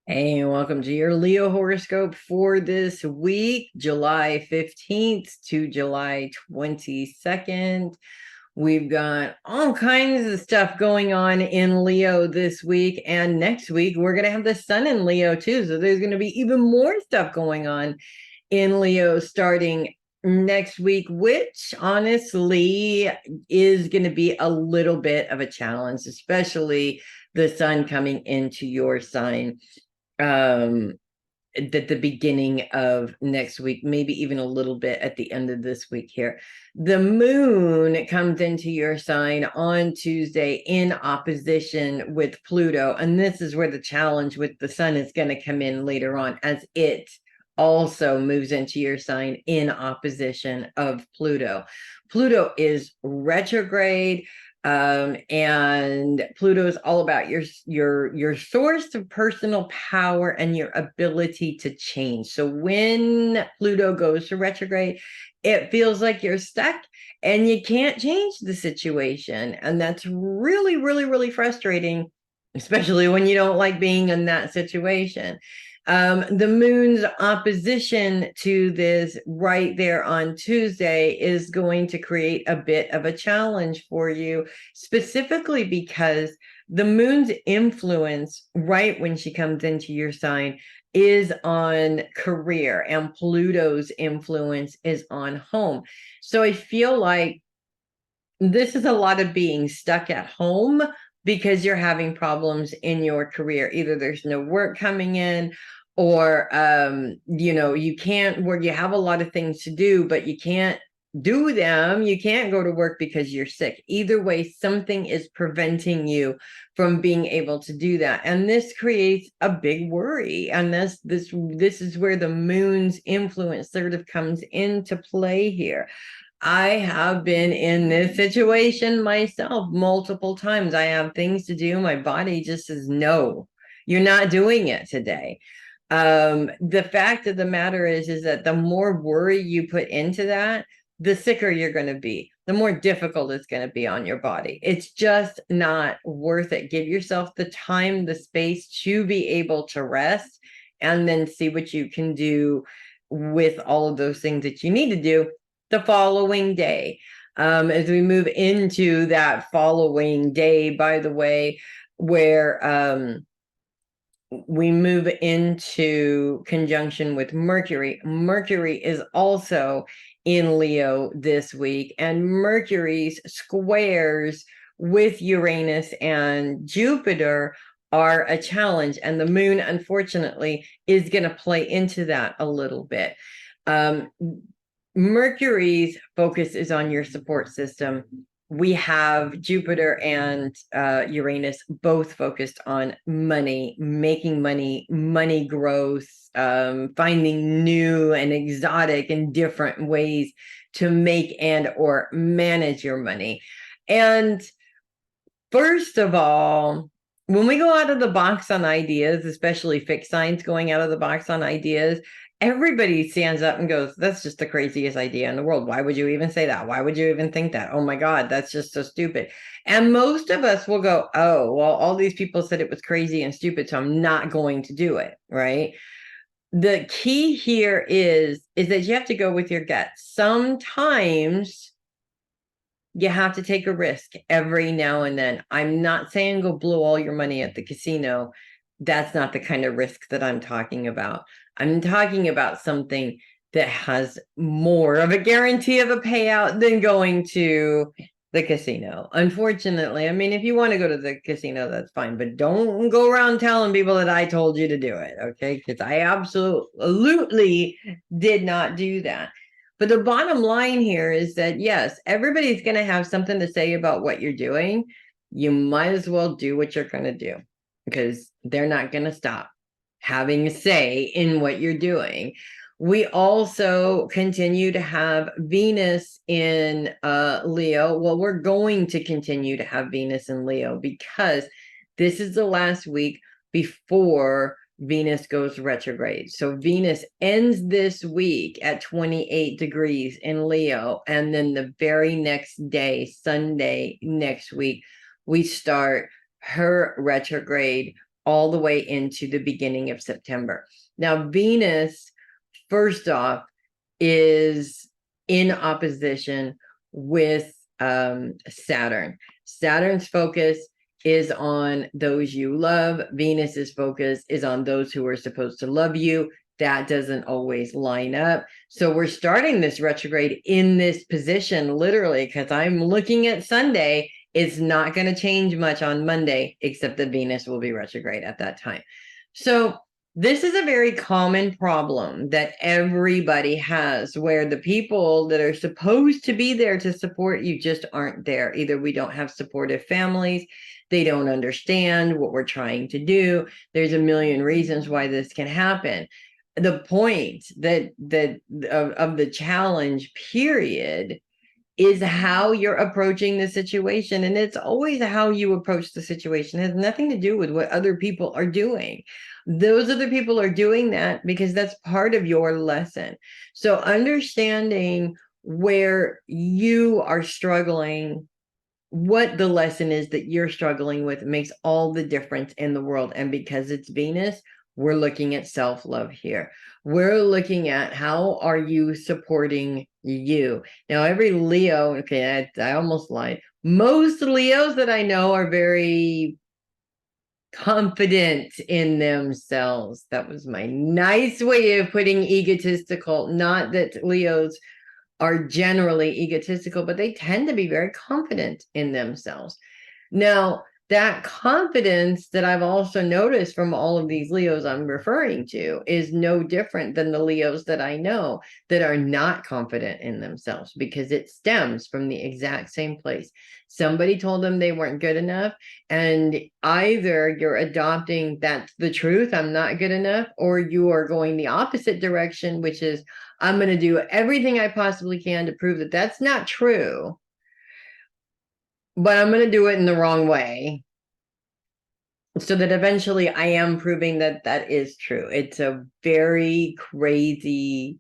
Hey, welcome to your Leo horoscope for this week, July 15th to July 22nd. We've got all kinds of stuff going on in Leo this week, and next week we're going to have the sun in Leo too. So there's going to be even more stuff going on in Leo starting next week, which honestly is going to be a little bit of a challenge, especially the sun coming into your sign at the beginning of next week, maybe even a little bit at the end of this week here. The moon comes into your sign on Tuesday in opposition with Pluto. And this is where the challenge with the sun is going to come in later on, as it also moves into your sign in opposition of Pluto. Pluto is retrograde. And Pluto is all about your source of personal power and your ability to change. So when Pluto goes to retrograde, it feels like you're stuck and you can't change the situation. And that's really, really, really frustrating, especially when you don't like being in that situation. The moon's opposition to this right there on Tuesday is going to create a bit of a challenge for you, specifically because the moon's influence right when she comes into your sign is on career, and Pluto's influence is on home. So I feel like this is a lot of being stuck at home because you're having problems in your career. Either there's no work coming in, or you can't work. You have a lot of things to do, but you can't do them. You can't go to work because you're sick. Either way, something is preventing you from being able to do that, and this creates a big worry. And this is where the moon's influence sort of comes into play here. I have been in this situation myself multiple times. I have things to do. My body just says, no, you're not doing it today. The fact of the matter is that the more worry you put into that, the sicker you're going to be, the more difficult it's going to be on your body. It's just not worth it. Give yourself the time, the space to be able to rest, and then see what you can do with all of those things that you need to do the following day. As we move into that following day, by the way, where we move into conjunction with Mercury. Mercury is also in Leo this week, and Mercury's squares with Uranus and Jupiter are a challenge, and the moon, unfortunately, is going to play into that a little bit. Mercury's focus is on your support system. We have Jupiter and Uranus both focused on money, making money, money growth, finding new and exotic and different ways to make and or manage your money. And first of all, when we go out of the box on ideas, especially fixed signs going out of the box on ideas, everybody stands up and goes, that's just the craziest idea in the world. Why would you even say that? Why would you even think that? Oh my God, that's just so stupid. And most of us will go, oh, well, all these people said it was crazy and stupid, so I'm not going to do it, right? The key here is that you have to go with your gut. Sometimes you have to take a risk every now and then. I'm not saying go blow all your money at the casino. That's not the kind of risk that I'm talking about. I'm talking about something that has more of a guarantee of a payout than going to the casino. Unfortunately, I mean, if you want to go to the casino, that's fine, but don't go around telling people that I told you to do it, okay? Because I absolutely did not do that. But the bottom line here is that, yes, everybody's going to have something to say about what you're doing. You might as well do what you're going to do, because they're not going to stop having a say in what you're doing. We also continue to have Venus in Leo. Well, we're going to continue to have Venus in Leo because this is the last week before Venus goes retrograde. So Venus ends this week at 28 degrees in Leo. And then the very next day, Sunday next week, we start her retrograde all the way into the beginning of September. Now, Venus, first off, is in opposition with Saturn. Saturn's focus is on those you love. Venus's focus is on those who are supposed to love you. That doesn't always line up. So we're starting this retrograde in this position, literally, because I'm looking at Sunday. It's not going to change much on Monday, except that Venus will be retrograde at that time. So this is a very common problem that everybody has, where the people that are supposed to be there to support you just aren't there. Either we don't have supportive families, they don't understand what we're trying to do. There's a million reasons why this can happen. The point of the challenge period is how you're approaching the situation. And it's always how you approach the situation. It has nothing to do with what other people are doing. Those other people are doing that because that's part of your lesson. So understanding where you are struggling, what the lesson is that you're struggling with, makes all the difference in the world. And because it's Venus, we're looking at self-love here. We're looking at how are you supporting you. Now, every Leo, okay, I almost lied. Most Leos that I know are very confident in themselves. That was my nice way of putting egotistical. Not that Leos are generally egotistical, but they tend to be very confident in themselves. Now, that confidence that I've also noticed from all of these Leos I'm referring to is no different than the Leos that I know that are not confident in themselves, because it stems from the exact same place. Somebody told them they weren't good enough, and either you're adopting that's the truth, I'm not good enough, or you are going the opposite direction, which is I'm going to do everything I possibly can to prove that that's not true, but I'm going to do it in the wrong way, so that eventually I am proving that that is true. It's a very crazy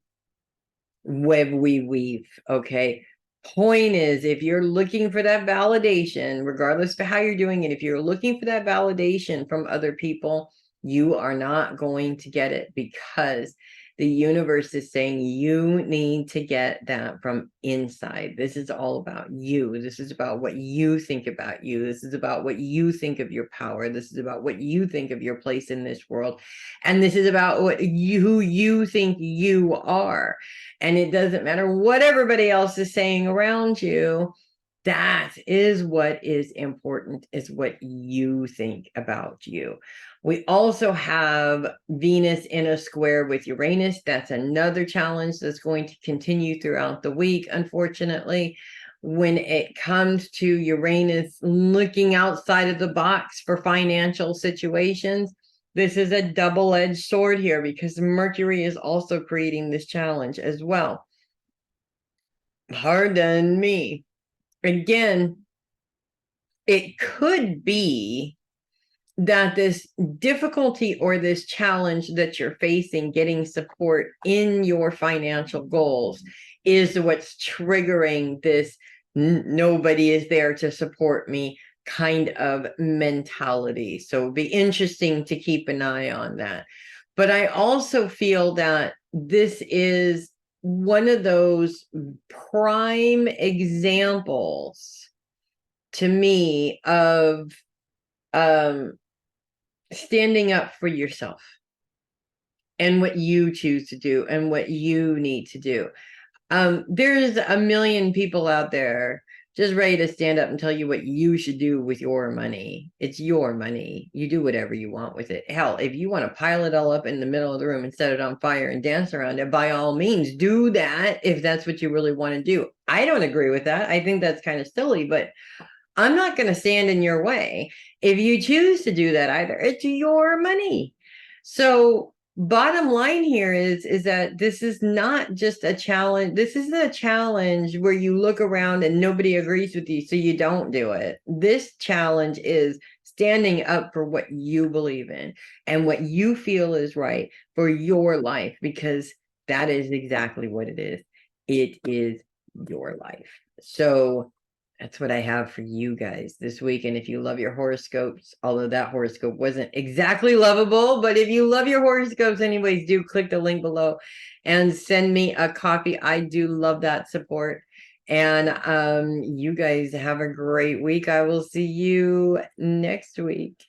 web we weave, okay? Point is, if you're looking for that validation, regardless of how you're doing it, if you're looking for that validation from other people, you are not going to get it, because the universe is saying you need to get that from inside. This is all about you. This is about what you think about you. This is about what you think of your power. This is about what you think of your place in this world. And this is about who you think you are. And it doesn't matter what everybody else is saying around you. That is what is important, is what you think about you. We also have Venus in a square with Uranus. That's another challenge that's going to continue throughout the week, unfortunately. When it comes to Uranus looking outside of the box for financial situations, this is a double-edged sword here, because Mercury is also creating this challenge as well. Pardon me. Again, it could be that this difficulty or this challenge that you're facing getting support in your financial goals is what's triggering this nobody is there to support me kind of mentality. So it'd be interesting to keep an eye on that. But I also feel that this is one of those prime examples to me of standing up for yourself and what you choose to do and what you need to do. There's a million people out there just ready to stand up and tell you what you should do with your money. It's your money. You do whatever you want with it. Hell, if you want to pile it all up in the middle of the room and set it on fire and dance around it, by all means, do that if that's what you really want to do. I don't agree with that. I think that's kind of silly, but I'm not going to stand in your way. If you choose to do that, either it's your money. So bottom line here is that this is not just a challenge. This isn't a challenge where you look around and nobody agrees with you, so you don't do it. This challenge is standing up for what you believe in and what you feel is right for your life, because that is exactly what it is. It is your life. So That's what I have for you guys this week. And if you love your horoscopes, although that horoscope wasn't exactly lovable, but if you love your horoscopes anyways, do click the link below and send me a copy. I do love that support. And you guys have a great week. I will see you next week.